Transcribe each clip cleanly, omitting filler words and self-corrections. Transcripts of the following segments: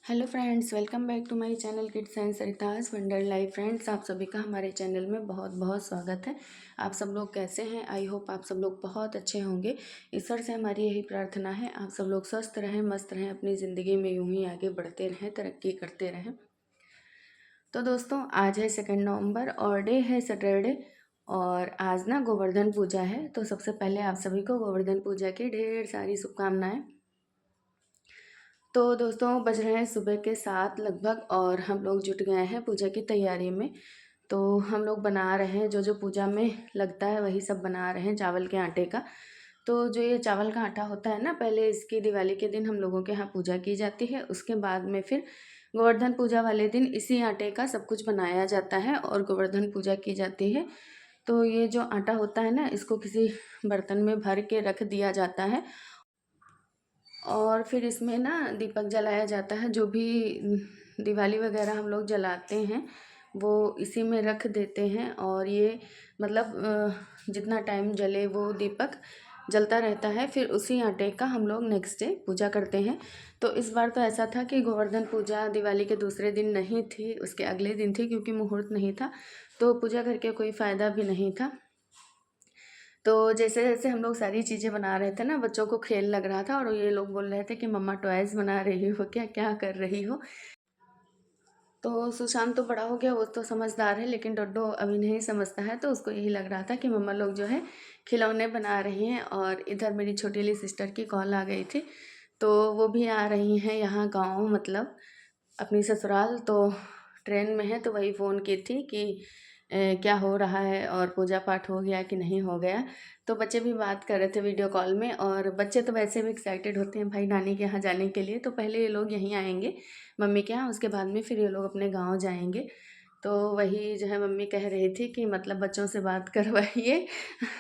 Hello friends, welcome back to my channel kids and सरिताज wonder life. Friends, आप सभी का हमारे चैनल में बहुत बहुत स्वागत है। आप सब लोग कैसे हैं? आई होप आप सब लोग बहुत अच्छे होंगे। ईश्वर से हमारी यही प्रार्थना है, आप सब लोग स्वस्थ रहें, मस्त रहें, अपनी ज़िंदगी में यूं ही आगे बढ़ते रहें, तरक्की करते रहें। तो दोस्तों, आज है 2 नवंबर और डे है सैटरडे। और आज ना गोवर्धन पूजा है, तो सबसे पहले आप सभी को गोवर्धन पूजा की ढेर सारी शुभकामनाएं। तो दोस्तों, बज रहे हैं सुबह के 7 लगभग और हम लोग जुट गए हैं पूजा की तैयारी में। तो हम लोग बना रहे हैं जो जो पूजा में लगता है वही सब बना रहे हैं चावल के आटे का। तो जो ये चावल का आटा होता है ना, पहले इसकी दिवाली के दिन हम लोगों के यहाँ पूजा की जाती है। उसके बाद में फिर गोवर्धन पूजा वाले दिन इसी आटे का सब कुछ बनाया जाता है और गोवर्धन पूजा की जाती है। तो ये जो आटा होता है ना, इसको किसी बर्तन में भर के रख दिया जाता है और फिर इसमें ना दीपक जलाया जाता है। जो भी दिवाली वगैरह हम लोग जलाते हैं वो इसी में रख देते हैं और ये मतलब जितना टाइम जले वो दीपक जलता रहता है। फिर उसी आटे का हम लोग नेक्स्ट डे पूजा करते हैं। तो इस बार तो ऐसा था कि गोवर्धन पूजा दिवाली के दूसरे दिन नहीं थी, उसके अगले दिन थी, क्योंकि मुहूर्त नहीं था, तो पूजा करके कोई फ़ायदा भी नहीं था। तो जैसे जैसे हम लोग सारी चीज़ें बना रहे थे ना, बच्चों को खेल लग रहा था और ये लोग बोल रहे थे कि मम्मा टॉयज़ बना रही हो क्या, क्या कर रही हो। तो सुशांत तो बड़ा हो गया, वो तो समझदार है, लेकिन डोडो अभी नहीं समझता है। तो उसको यही लग रहा था कि मम्मा लोग जो है खिलौने बना रही हैं। और इधर मेरी छोटी वाली सिस्टर की कॉल आ गई थी, तो वो भी आ रही हैं यहाँ गाँव, मतलब अपनी ससुराल। तो ट्रेन में है, तो वही फ़ोन की थी कि क्या हो रहा है और पूजा पाठ हो गया कि नहीं हो गया। तो बच्चे भी बात कर रहे थे वीडियो कॉल में। और बच्चे तो वैसे भी एक्साइटेड होते हैं भाई नानी के यहाँ जाने के लिए। तो पहले ये लोग यहीं आएंगे मम्मी के यहाँ, उसके बाद में फिर ये लोग अपने गाँव जाएंगे। तो वही जो है मम्मी कह रही थी कि मतलब बच्चों से बात करवाइए।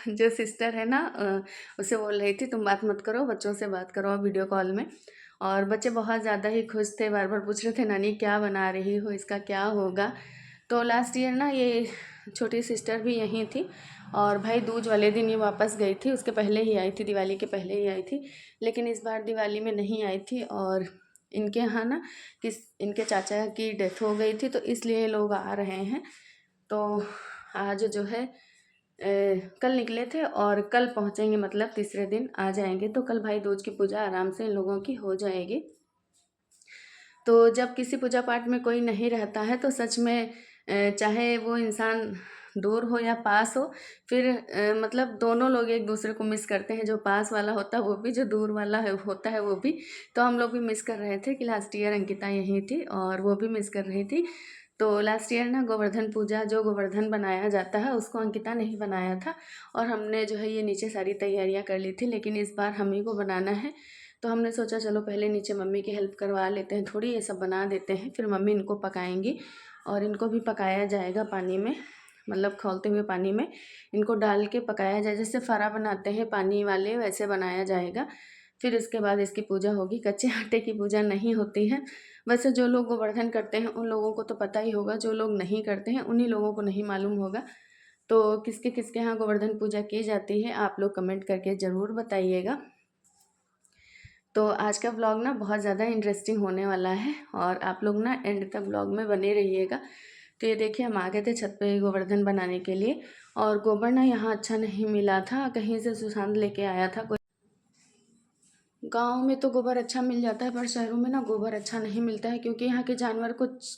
जो सिस्टर है ना, उसे बोल रही थी तुम बात मत करो, बच्चों से बात करो वीडियो कॉल में। और बच्चे बहुत ज़्यादा ही खुश थे, बार बार पूछ रहे थे नानी क्या बना रही हो, इसका क्या होगा। तो लास्ट ईयर ना ये छोटी सिस्टर भी यहीं थी और भाई दूज वाले दिन ये वापस गई थी, उसके पहले ही आई थी, दिवाली के पहले ही आई थी। लेकिन इस बार दिवाली में नहीं आई थी और इनके यहाँ ना इनके चाचा की डेथ हो गई थी, तो इसलिए लोग आ रहे हैं। तो आज जो है कल निकले थे और कल पहुँचेंगे, मतलब तीसरे दिन आ जाएंगे। तो कल भाई दूज की पूजा आराम से इन लोगों की हो जाएगी। तो जब किसी पूजा पाठ में कोई नहीं रहता है तो सच में चाहे वो इंसान दूर हो या पास हो, फिर मतलब दोनों लोग एक दूसरे को मिस करते हैं। जो पास वाला होता है वो भी, जो दूर वाला है होता है वो भी। तो हम लोग भी मिस कर रहे थे कि लास्ट ईयर अंकिता यहीं थी और वो भी मिस कर रही थी। तो लास्ट ईयर ना गोवर्धन पूजा, जो गोवर्धन बनाया जाता है उसको अंकिता ने ही बनाया था और हमने जो है ये नीचे सारी तैयारियां कर ली थी। लेकिन इस बार हम ही को बनाना है, तो हमने सोचा चलो पहले नीचे मम्मी की हेल्प करवा लेते हैं थोड़ी, ये सब बना देते हैं, फिर मम्मी इनको पकाएंगी। और इनको भी पकाया जाएगा पानी में, मतलब खौलते हुए पानी में इनको डाल के पकाया जाए, जैसे फरा बनाते हैं पानी वाले वैसे बनाया जाएगा। फिर उसके बाद इसकी पूजा होगी। कच्चे आटे की पूजा नहीं होती है। वैसे जो लोग गोवर्धन करते हैं उन लोगों को तो पता ही होगा, जो लोग नहीं करते हैं उन्हीं लोगों को नहीं मालूम होगा। तो किसके किसके यहाँ गोवर्धन पूजा की जाती है आप लोग कमेंट करके ज़रूर बताइएगा। तो आज का व्लॉग ना बहुत ज़्यादा इंटरेस्टिंग होने वाला है और आप लोग ना एंड तक व्लॉग में बने रहिएगा। तो ये देखिए, हम आ गए थे छत पे गोवर्धन बनाने के लिए और गोबर ना यहाँ अच्छा नहीं मिला था, कहीं से सुशांत लेके आया था। गांव में तो गोबर अच्छा मिल जाता है, पर शहरों में ना गोबर अच्छा नहीं मिलता है, क्योंकि यहाँ के जानवर कुछ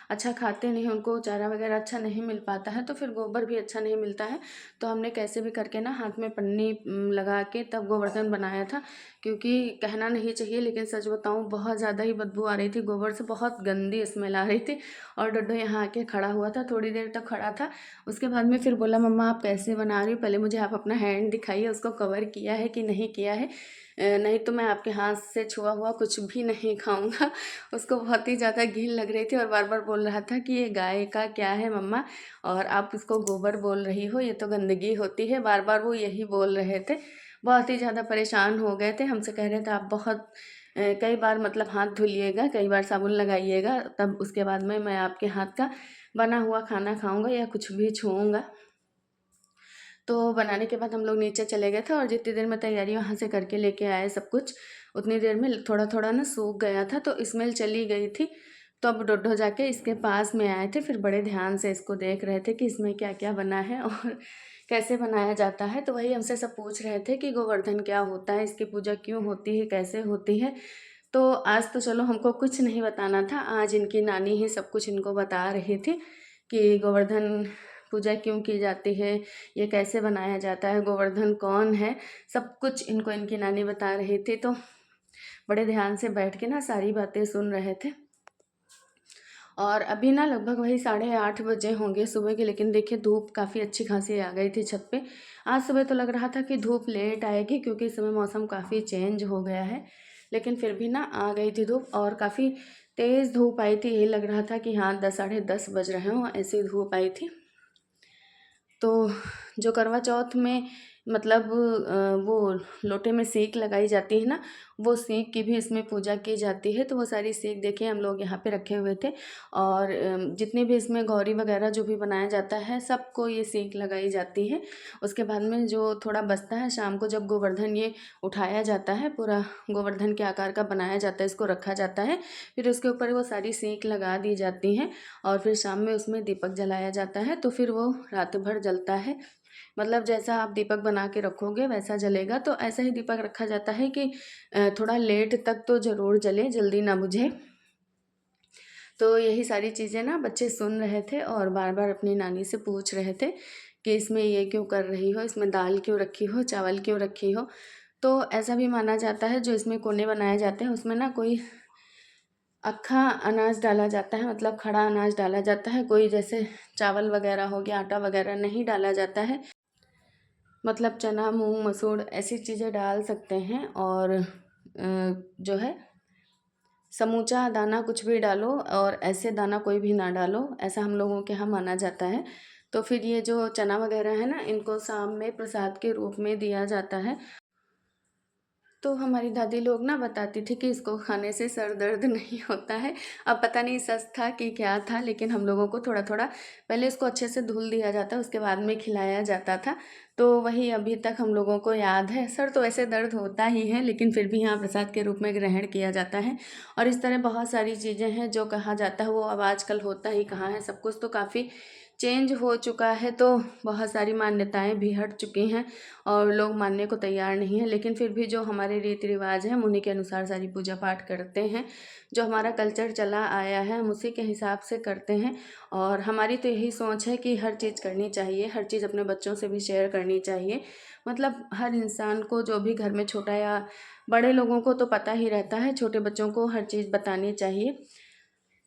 अच्छा खाते नहीं, उनको चारा वगैरह अच्छा नहीं मिल पाता है, तो फिर गोबर भी अच्छा नहीं मिलता है। तो हमने कैसे भी करके ना हाथ में पन्नी लगा के तब गोवर्धन बनाया था। क्योंकि कहना नहीं चाहिए लेकिन सच बताऊँ बहुत ज़्यादा ही बदबू आ रही थी, गोबर से बहुत गंदी स्मेल आ रही थी। और डड्डो यहाँ आके खड़ा हुआ था, थोड़ी देर तक खड़ा था। उसके बाद में फिर बोला मम्मा आप कैसे बना रही हो, पहले मुझे आप अपना हैंड दिखाइए, उसको कवर किया है कि नहीं किया है, नहीं तो मैं आपके हाथ से छुआ हुआ कुछ भी नहीं खाऊंगा। उसको बहुत ही ज़्यादा घिन लग रही थी और बार बार बोल रहा था कि ये गाय का क्या है मम्मा, और आप इसको गोबर बोल रही हो, ये तो गंदगी होती है। बार बार वो यही बोल रहे थे। बहुत ही ज़्यादा परेशान हो गए थे, हमसे कह रहे थे आप बहुत कई बार मतलब हाथ धुलिएगा, कई बार साबुन लगाइएगा, तब उसके बाद में मैं आपके हाथ का बना हुआ खाना खाऊंगा या कुछ भी छूऊंगा। तो बनाने के बाद हम लोग नीचे चले गए थे और जितनी देर में तैयारी वहाँ से करके लेके आए सब कुछ, उतनी देर में थोड़ा थोड़ा ना सूख गया था तो स्मेल चली गई थी। तो अब डोडो जाके इसके पास में आए थे, फिर बड़े ध्यान से इसको देख रहे थे कि इसमें क्या क्या बना है और कैसे बनाया जाता है। तो वही हमसे सब पूछ रहे थे कि गोवर्धन क्या होता है, इसकी पूजा क्यों होती है, कैसे होती है। तो आज तो चलो हमको कुछ नहीं बताना था, आज इनकी नानी ही सब कुछ इनको बता रही थी कि गोवर्धन पूजा क्यों की जाती है, ये कैसे बनाया जाता है, गोवर्धन कौन है, सब कुछ इनको इनकी नानी बता रही थी। तो बड़े ध्यान से बैठ के ना सारी बातें सुन रहे थे। और अभी ना लगभग वही 8:30 बजे होंगे सुबह के, लेकिन देखिए धूप काफ़ी अच्छी खासी आ गई थी छत पे। आज सुबह तो लग रहा था कि धूप लेट आएगी क्योंकि इस समय मौसम काफ़ी चेंज हो गया है, लेकिन फिर भी ना आ गई थी धूप और काफ़ी तेज़ धूप आई थी। यही लग रहा था कि हाँ 10 साढ़े 10 बज रहे हों, ऐसी धूप आई थी। तो जो करवा चौथ में मतलब वो लोटे में सेक लगाई जाती है ना, वो सेक की भी इसमें पूजा की जाती है। तो वो सारी सेक देखिए हम लोग यहाँ पे रखे हुए थे और जितने भी इसमें गौरी वगैरह जो भी बनाया जाता है सबको ये सेक लगाई जाती है। उसके बाद में जो थोड़ा बचता है शाम को जब गोवर्धन ये उठाया जाता है, पूरा गोवर्धन के आकार का बनाया जाता है, इसको रखा जाता है, फिर उसके ऊपर वो सारी सेक लगा दी जाती हैं और फिर शाम में उसमें दीपक जलाया जाता है। तो फिर वो रात भर जलता है, मतलब जैसा आप दीपक बना के रखोगे वैसा जलेगा। तो ऐसा ही दीपक रखा जाता है कि थोड़ा लेट तक तो ज़रूर जले, जल्दी ना बुझे। तो यही सारी चीज़ें ना बच्चे सुन रहे थे और बार बार अपनी नानी से पूछ रहे थे कि इसमें ये क्यों कर रही हो, इसमें दाल क्यों रखी हो, चावल क्यों रखी हो। तो ऐसा भी माना जाता है जो इसमें कोने बनाए जाते हैं उसमें ना कोई अक्खा अनाज डाला जाता है, मतलब खड़ा अनाज डाला जाता है, कोई जैसे चावल वगैरह हो गया, आटा वगैरह नहीं डाला जाता है। मतलब चना मूंग मसूर ऐसी चीज़ें डाल सकते हैं और जो है समूचा दाना कुछ भी डालो और ऐसे दाना कोई भी ना डालो, ऐसा हम लोगों के यहाँ माना जाता है। तो फिर ये जो चना वगैरह है ना, इनको शाम में प्रसाद के रूप में दिया जाता है। तो हमारी दादी लोग ना बताती थी कि इसको खाने से सर दर्द नहीं होता है। अब पता नहीं सच था कि क्या था, लेकिन हम लोगों को थोड़ा थोड़ा पहले इसको अच्छे से धुल दिया जाता, उसके बाद में खिलाया जाता था। तो वही अभी तक हम लोगों को याद है। सर तो वैसे दर्द होता ही है, लेकिन फिर भी यहाँ प्रसाद के रूप में ग्रहण किया जाता है। और इस तरह बहुत सारी चीज़ें हैं जो कहा जाता है, वो अब आजकल होता ही कहाँ है, सब कुछ तो काफ़ी चेंज हो चुका है। तो बहुत सारी मान्यताएं भी हट चुकी हैं और लोग मानने को तैयार नहीं हैं, लेकिन फिर भी जो हमारे रीति रिवाज हैं हम उन्हीं के अनुसार सारी पूजा पाठ करते हैं। जो हमारा कल्चर चला आया है हम उसी के हिसाब से करते हैं। और हमारी तो यही सोच है कि हर चीज़ करनी चाहिए, हर चीज़ अपने बच्चों से भी शेयर करनी चाहिए। मतलब हर इंसान को, जो भी घर में छोटा या बड़े लोगों को तो पता ही रहता है, छोटे बच्चों को हर चीज़ बतानी चाहिए।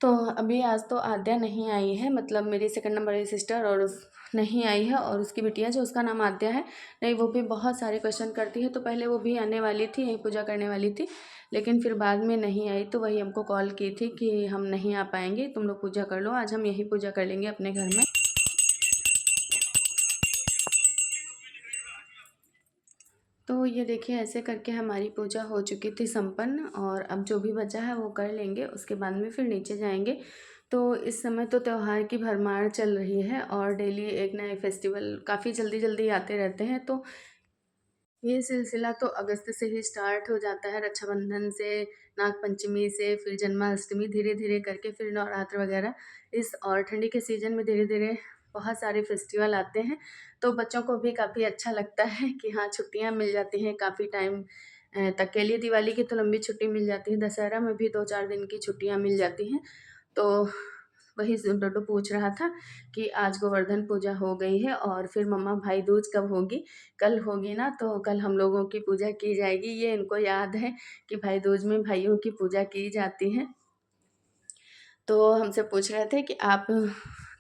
तो अभी आज तो आद्या नहीं आई है, मतलब मेरी सेकंड नंबर की सिस्टर, और उस नहीं आई है, और उसकी बिटिया जो उसका नाम आद्या है, नहीं वो भी बहुत सारे क्वेश्चन करती है। तो पहले वो भी आने वाली थी, यहीं पूजा करने वाली थी, लेकिन फिर बाद में नहीं आई। तो वही हमको कॉल की थी कि हम नहीं आ पाएंगे, तुम लोग पूजा कर लो, आज हम यहीं पूजा कर लेंगे अपने घर में। तो ये देखिए ऐसे करके हमारी पूजा हो चुकी थी संपन्न, और अब जो भी बचा है वो कर लेंगे, उसके बाद में फिर नीचे जाएंगे। तो इस समय तो त्यौहार की भरमार चल रही है और डेली एक नए फेस्टिवल काफ़ी जल्दी जल्दी आते रहते हैं। तो ये सिलसिला तो अगस्त से ही स्टार्ट हो जाता है, रक्षाबंधन से, नागपंचमी से, फिर जन्माष्टमी, धीरे धीरे करके फिर नवरात्र वगैरह। इस और ठंडी के सीज़न में धीरे धीरे बहुत सारे फेस्टिवल आते हैं। तो बच्चों को भी काफ़ी अच्छा लगता है कि हाँ छुट्टियाँ मिल जाती हैं काफ़ी टाइम तक के लिए। दिवाली की तो लंबी छुट्टी मिल जाती है, दशहरा में भी 2-4 दिन की छुट्टियाँ मिल जाती हैं। तो वही डोडो पूछ रहा था कि आज गोवर्धन पूजा हो गई है और फिर मम्मा भाई दूज कब होगी। कल होगी ना, तो कल हम लोगों की पूजा की जाएगी। ये इनको याद है कि भाई दूज में भाइयों की पूजा की जाती है। तो हमसे पूछ रहे थे कि आप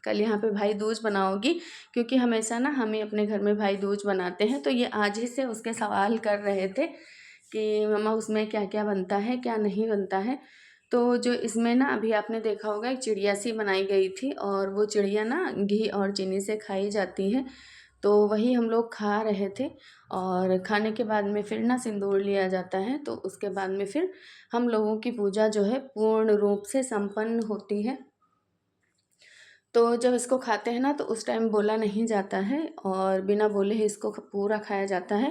कल यहाँ पे भाई दूज बनाओगी, क्योंकि हमेशा ना हम ही अपने घर में भाई दूज बनाते हैं। तो ये आज ही से उसके सवाल कर रहे थे कि मम्मा उसमें क्या क्या बनता है, क्या नहीं बनता है। तो जो इसमें ना अभी आपने देखा होगा एक चिड़िया सी बनाई गई थी, और वो चिड़िया ना घी और चीनी से खाई जाती है। तो वही हम लोग खा रहे थे, और खाने के बाद में फिर ना सिंदूर लिया जाता है। तो उसके बाद में फिर हम लोगों की पूजा जो है पूर्ण रूप से संपन्न होती है। तो जब इसको खाते हैं ना तो उस टाइम बोला नहीं जाता है और बिना बोले ही इसको पूरा खाया जाता है।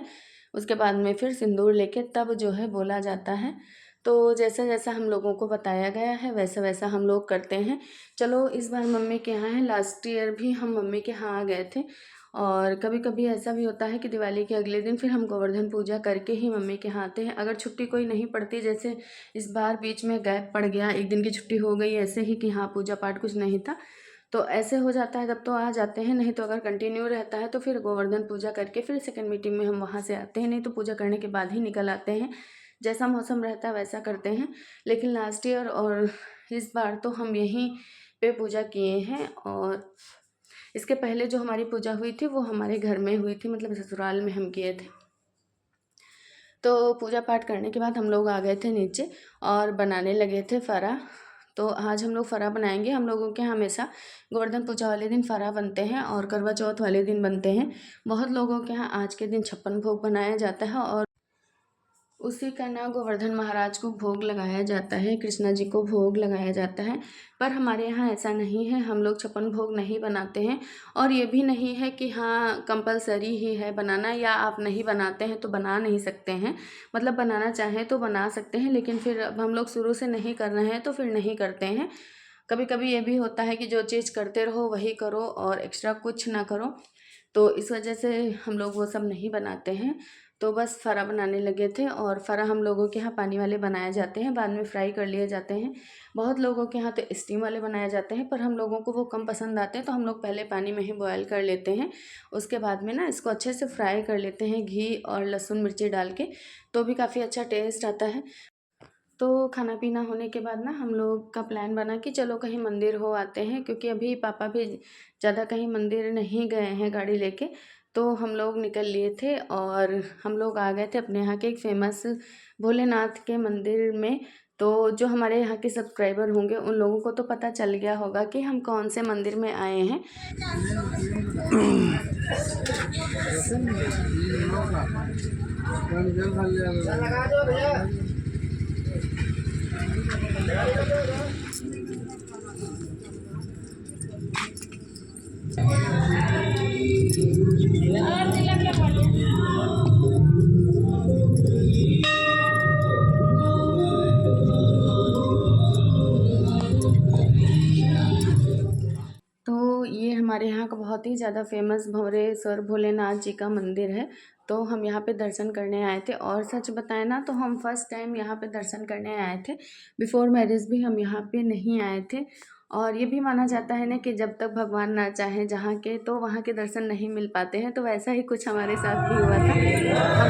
उसके बाद में फिर सिंदूर लेके तब जो है बोला जाता है। तो जैसा जैसा हम लोगों को बताया गया है वैसा वैसा हम लोग करते हैं। चलो इस बार मम्मी के यहाँ है, लास्ट ईयर भी हम मम्मी के यहाँ आ गए थे। और कभी कभी ऐसा भी होता है कि दिवाली के अगले दिन फिर हम गोवर्धन पूजा करके ही मम्मी के यहाँ आते हैं। अगर छुट्टी कोई नहीं पड़ती, जैसे इस बार बीच में गैप पड़ गया, एक दिन की छुट्टी हो गई ऐसे ही कि हाँ पूजा पाठ कुछ नहीं था, तो ऐसे हो जाता है तब तो आ जाते हैं। नहीं तो अगर कंटिन्यू रहता है तो फिर गोवर्धन पूजा करके फिर सेकंड मीटिंग में हम वहाँ से आते हैं, नहीं तो पूजा करने के बाद ही निकल आते हैं। जैसा मौसम रहता है वैसा करते हैं। लेकिन लास्ट ईयर और इस बार तो हम यहीं पे पूजा किए हैं। और इसके पहले जो हमारी पूजा हुई थी वो हमारे घर में हुई थी, मतलब ससुराल में हम किए थे। तो पूजा पाठ करने के बाद हम लोग आ गए थे नीचे और बनाने लगे थे फरा। तो आज हम लोग फरा बनाएंगे। हम लोगों के यहाँ हमेशा गोवर्धन पूजा वाले दिन फरा बनते हैं और करवा चौथ वाले दिन बनते हैं। बहुत लोगों के यहाँ आज के दिन 56 भोग बनाया जाता है और उसी का ना गोवर्धन महाराज को भोग लगाया जाता है, कृष्णा जी को भोग लगाया जाता है। पर हमारे यहाँ ऐसा नहीं है, हम लोग 56 भोग नहीं बनाते हैं। और ये भी नहीं है कि हाँ कंपलसरी ही है बनाना, या आप नहीं बनाते हैं तो बना नहीं सकते हैं। मतलब बनाना चाहें तो बना सकते हैं, लेकिन फिर अब हम लोग शुरू से नहीं कर रहे हैं तो फिर नहीं करते हैं। कभी कभी ये भी होता है कि जो चीज़ करते रहो वही करो और एक्स्ट्रा कुछ ना करो, तो इस वजह से हम लोग वो सब नहीं बनाते हैं। तो बस फरा बनाने लगे थे। और फरा हम लोगों के यहाँ पानी वाले बनाए जाते हैं, बाद में फ्राई कर लिए जाते हैं। बहुत लोगों के यहाँ तो स्टीम वाले बनाए जाते हैं, पर हम लोगों को वो कम पसंद आते हैं, तो हम लोग पहले पानी में ही बॉयल कर लेते हैं। उसके बाद में ना इसको अच्छे से फ्राई कर लेते हैं घी और लहसुन मिर्ची डाल के, तो भी काफ़ी अच्छा टेस्ट आता है। तो खाना पीना होने के बाद ना हम लोग का प्लान बना कि चलो कहीं मंदिर हो आते हैं, क्योंकि अभी पापा भी ज़्यादा कहीं मंदिर नहीं गए हैं गाड़ी लेके। तो हम लोग निकल लिए थे और हम लोग आ गए थे अपने यहाँ के एक फेमस भोलेनाथ के मंदिर में। तो जो हमारे यहाँ के सब्सक्राइबर होंगे उन लोगों को तो पता चल गया होगा कि हम कौन से मंदिर में आए हैं। तो ये हमारे यहाँ का बहुत ही ज़्यादा फेमस भंवरेश्वर भोलेनाथ जी का मंदिर है। तो हम यहाँ पे दर्शन करने आए थे। और सच बताएं ना तो हम फर्स्ट टाइम यहाँ पे दर्शन करने आए थे। बिफोर मैरिज भी हम यहाँ पे नहीं आए थे। और ये भी माना जाता है ना कि जब तक भगवान ना चाहे जहाँ के, तो वहाँ के दर्शन नहीं मिल पाते हैं। तो वैसा ही कुछ हमारे साथ भी हुआ था। हम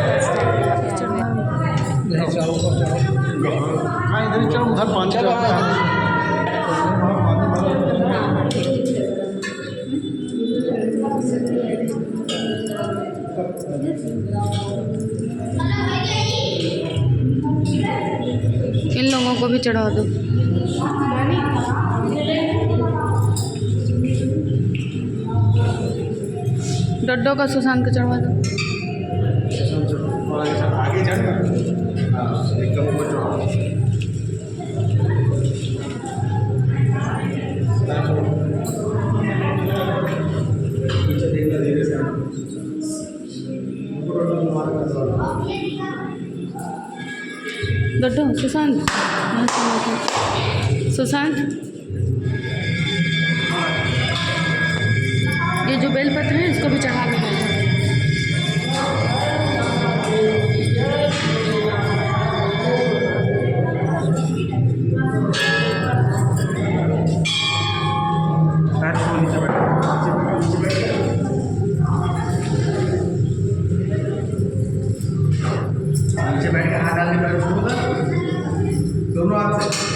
फर्स्ट टाइम यहाँ पे इन लोगों को भी चढ़ा दो। डड्डो का सुशांत को चढ़वा दो। डड्डो सुशांत, सुशांत ये जो बेलपत्र है इसको भी चढ़ा के बैठा। नीचे बैठ के हाथ डाल के बैठ दोनों हाथ से।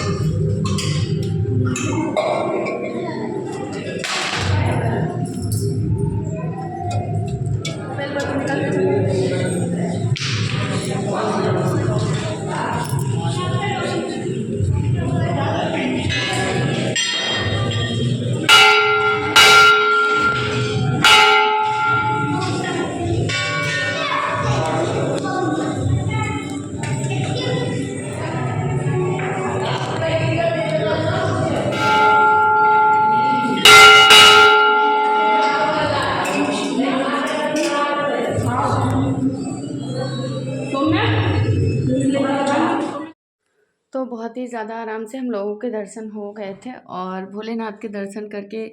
ज़्यादा आराम से हम लोगों के दर्शन हो गए थे और भोलेनाथ के दर्शन करके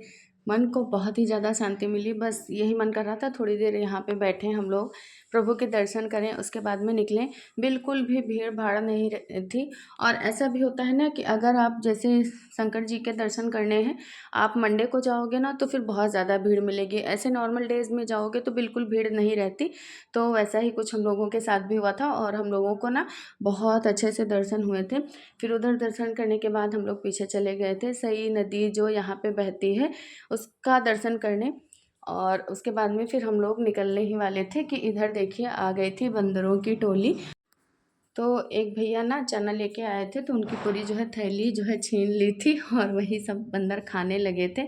मन को बहुत ही ज़्यादा शांति मिली। बस यही मन कर रहा था थोड़ी देर यहाँ पे बैठे हम लोग, प्रभु के दर्शन करें, उसके बाद में निकलें। बिल्कुल भी भीड़ भाड़ नहीं थी। और ऐसा भी होता है ना कि अगर आप जैसे शंकर जी के दर्शन करने हैं, आप मंडे को जाओगे ना तो फिर बहुत ज़्यादा भीड़ मिलेगी। ऐसे नॉर्मल डेज़ में जाओगे तो बिल्कुल भीड़ नहीं रहती। तो वैसा ही कुछ हम लोगों के साथ भी हुआ था और हम लोगों को ना बहुत अच्छे से दर्शन हुए थे। फिर उधर दर्शन करने के बाद हम लोग पीछे चले गए थे सई नदी जो यहाँ पे बहती है उसका दर्शन करने। और उसके बाद में फिर हम लोग निकलने ही वाले थे कि इधर देखिए आ गई थी बंदरों की टोली। तो एक भैया ना चना लेके आए थे तो उनकी पूरी जो है थैली जो है छीन ली थी और वही सब बंदर खाने लगे थे।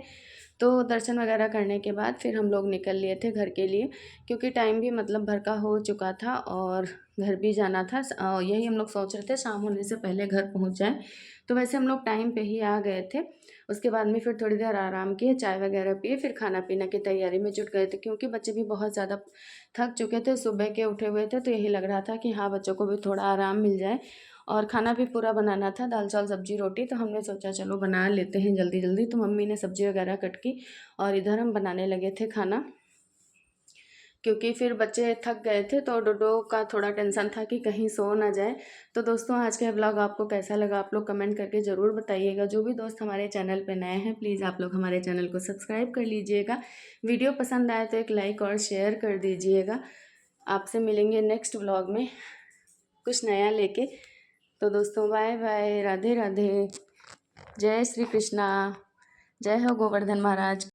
तो दर्शन वगैरह करने के बाद फिर हम लोग निकल लिए थे घर के लिए, क्योंकि टाइम भी मतलब भर का हो चुका था और घर भी जाना था। यही हम लोग सोच रहे थे शाम होने से पहले घर पहुंच जाएं। तो वैसे हम लोग टाइम पे ही आ गए थे। उसके बाद में फिर थोड़ी देर आराम किए, चाय वगैरह पिए, फिर खाना पीना की तैयारी में जुट गए थे, क्योंकि बच्चे भी बहुत ज़्यादा थक चुके थे, सुबह के उठे हुए थे। तो यही लग रहा था कि हाँ बच्चों को भी थोड़ा आराम मिल जाए। और खाना भी पूरा बनाना था, दाल चावल सब्जी रोटी। तो हमने सोचा चलो बना लेते हैं जल्दी जल्दी। तो मम्मी ने सब्जी वगैरह कट की और इधर हम बनाने लगे थे खाना, क्योंकि फिर बच्चे थक गए थे तो डोडो का थोड़ा टेंशन था कि कहीं सो ना जाए। तो दोस्तों आज का ब्लॉग आपको कैसा लगा आप लोग कमेंट करके ज़रूर बताइएगा। जो भी दोस्त हमारे चैनल पे नए हैं प्लीज़ आप लोग हमारे चैनल को सब्सक्राइब कर लीजिएगा। वीडियो पसंद आए तो एक लाइक और शेयर कर दीजिएगा। आपसे मिलेंगे नेक्स्ट ब्लॉग में कुछ नया लेके। तो दोस्तों बाय बाय, राधे राधे, जय श्री कृष्णा, जय हो गोवर्धन महाराज।